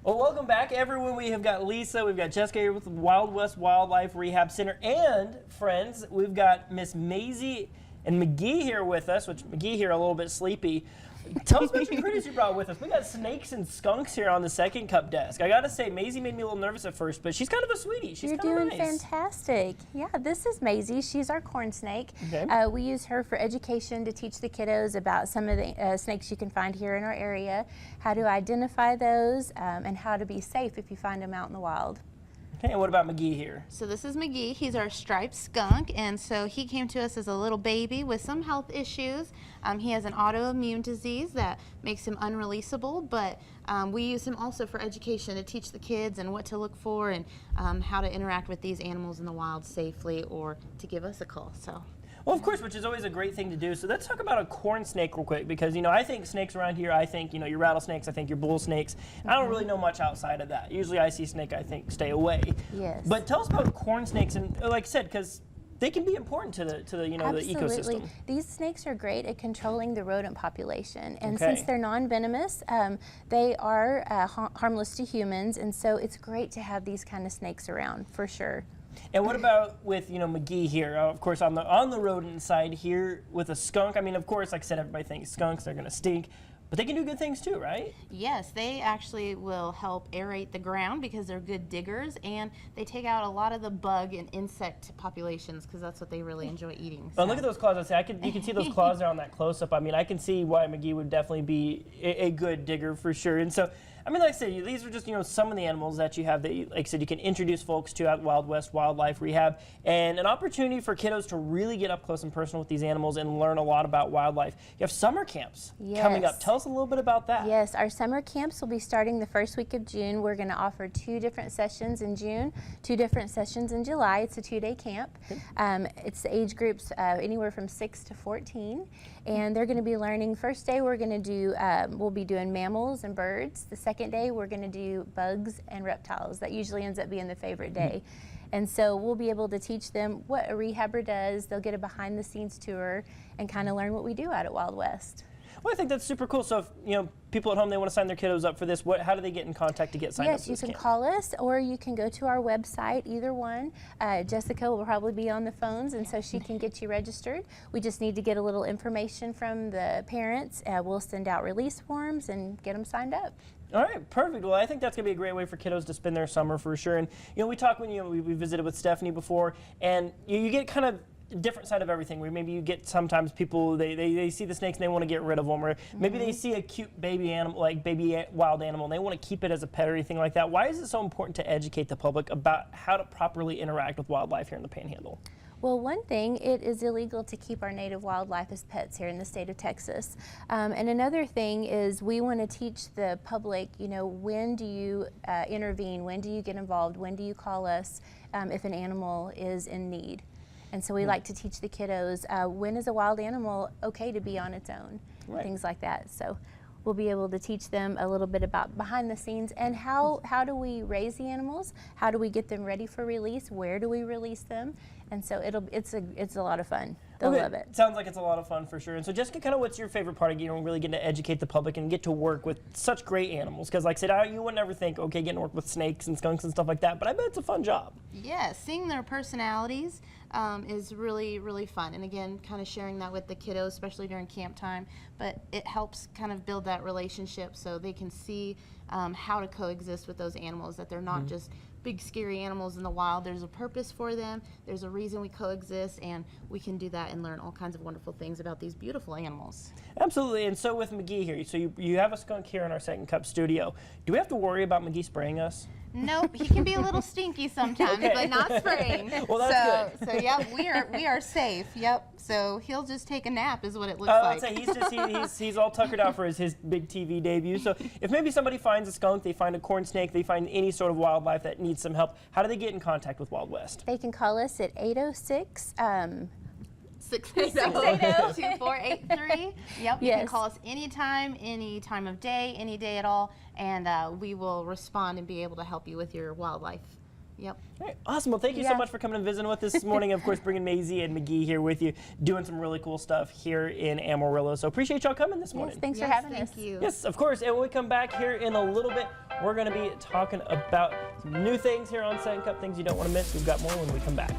Well, welcome back, everyone. We have got Lisa, we've got Jessica here with the West Wildlife Rehab Center, and friends, we've got Miss Maisie and McGee here with us, which McGee here a little bit sleepy. Tell us about your critters you brought with us. We got snakes and skunks here on the second cup desk. I gotta say, Maisie made me a little nervous at first, but she's kind of a sweetie. She's You're kind of doing nice. fantastic. Yeah, this is Maisie. She's our corn snake. Okay. We use her for education to teach the kiddos about some of the snakes you can find here in our area, how to identify those, and how to be safe if you find them out in the wild. Okay, and what about McGee here? So this is McGee. He's our striped skunk, and so he came to us as a little baby with some health issues. He has an autoimmune disease that makes him unreleasable, but we use him also for education to teach the kids and what to look for and how to interact with these animals in the wild safely, or to give us a call. So. Well, of course, which is always a great thing to do. So let's talk about a corn snake real quick, because, you know, I think snakes around here, I think, you know, your rattlesnakes, I think your bull snakes. I don't really know much outside of that. Usually I see snake, I think, stay away. Yes. But tell us about corn snakes, and like I said, because they can be important to the you know, the Absolutely. ecosystem. These snakes are great at controlling the rodent population, and Okay. since they're non-venomous, they are harmless to humans, and so it's great to have these kind of snakes around, for sure. And what about with, you know, McGee here? Of course, on the rodent side here with a skunk. I mean, of course, like I said, everybody thinks skunks, they're going to stink. But they can do good things too, right? Yes, they actually will help aerate the ground because they're good diggers, and they take out a lot of the bug and insect populations because that's what they really enjoy eating. Oh, look at those claws. You can see those claws there on that close-up. I mean, I can see why McGee would definitely be a good digger for sure. And so, I mean, like I said, these are just, you know, some of the animals that you have that, like I said, you can introduce folks to at West Wildlife Rehab, and an opportunity for kiddos to really get up close and personal with these animals and learn a lot about wildlife. You have summer camps coming up. Tell us a little bit about that. Yes, our summer camps will be starting the first week of June. We're going to offer 2 different sessions in June, 2 different sessions in July. It's a 2-day camp. It's the age groups anywhere from 6 to 14, and they're going to be learning. First day we're going to do, we'll be doing mammals and birds. The second day we're going to do bugs and reptiles. That usually ends up being the favorite day. And so we'll be able to teach them what a rehabber does. They'll get a behind the scenes tour and kind of learn what we do out at Wild West. Well, I think that's super cool. So if, you know, people at home, they want to sign their kiddos up for this, how do they get in contact to get signed up for this Yes, you can camp? call us, or you can go to our website, either one. Jessica will probably be on the phones, and so she can get you registered. We just need to get a little information from the parents. We'll send out release forms and get them signed up. All right, perfect. Well, I think that's going to be a great way for kiddos to spend their summer for sure. And, you know, we talked when, you know, we visited with Stephanie before, and you get kind of different side of everything, where maybe you get sometimes people, they see the snakes and they want to get rid of them, or maybe they see a cute baby animal, like baby wild animal, and they want to keep it as a pet or anything like that. Why is it so important to educate the public about how to properly interact with wildlife here in the Panhandle? Well, one thing, it is illegal to keep our native wildlife as pets here in the state of Texas. And another thing is we want to teach the public, you know, when do you intervene, when do you get involved, when do you call us if an animal is in need. And so we like to teach the kiddos when is a wild animal okay to be on its own, things like that. So we'll be able to teach them a little bit about behind the scenes and how do we raise the animals, how do we get them ready for release, where do we release them, and so it's a lot of fun. They'll love it. Sounds like it's a lot of fun for sure. And so Jessica, kind of what's your favorite part of, you know, really getting to educate the public and get to work with such great animals? Because like I said, you would never think, okay, getting to work with snakes and skunks and stuff like that, but I bet it's a fun job. Yeah, seeing their personalities is really, really fun. And again, kind of sharing that with the kiddos, especially during camp time. But it helps kind of build that relationship so they can see how to coexist with those animals, that they're not just big scary animals in the wild. There's a purpose for them. There's a reason we coexist, and we can do that and learn all kinds of wonderful things about these beautiful animals. Absolutely. And so with McGee here, so you have a skunk here in our second cup studio. Do we have to worry about McGee spraying us? Nope, he can be a little stinky sometimes, but not spraying. Well, that's good. So yeah, we are safe. Yep. So he'll just take a nap, is what it looks I'd like. say he's all tuckered out for his big TV debut. So if maybe somebody finds a skunk, they find a corn snake, they find any sort of wildlife that needs some help, how do they get in contact with Wild West? They can call us at 806. 680-2483. Yep, you Yes. can call us anytime, any time of day, any day at all, and we will respond and be able to help you with your wildlife. Yep. All right, awesome. Well, thank you so much for coming and visiting with us this morning. Of course, bringing Maisie and McGee here with you, doing some really cool stuff here in Amarillo. So appreciate y'all coming this morning. Yes, thanks for having us. Thank you. Yes, of course. And when we come back here in a little bit, we're going to be talking about some new things here on Second Cup, things you don't want to miss. We've got more when we come back.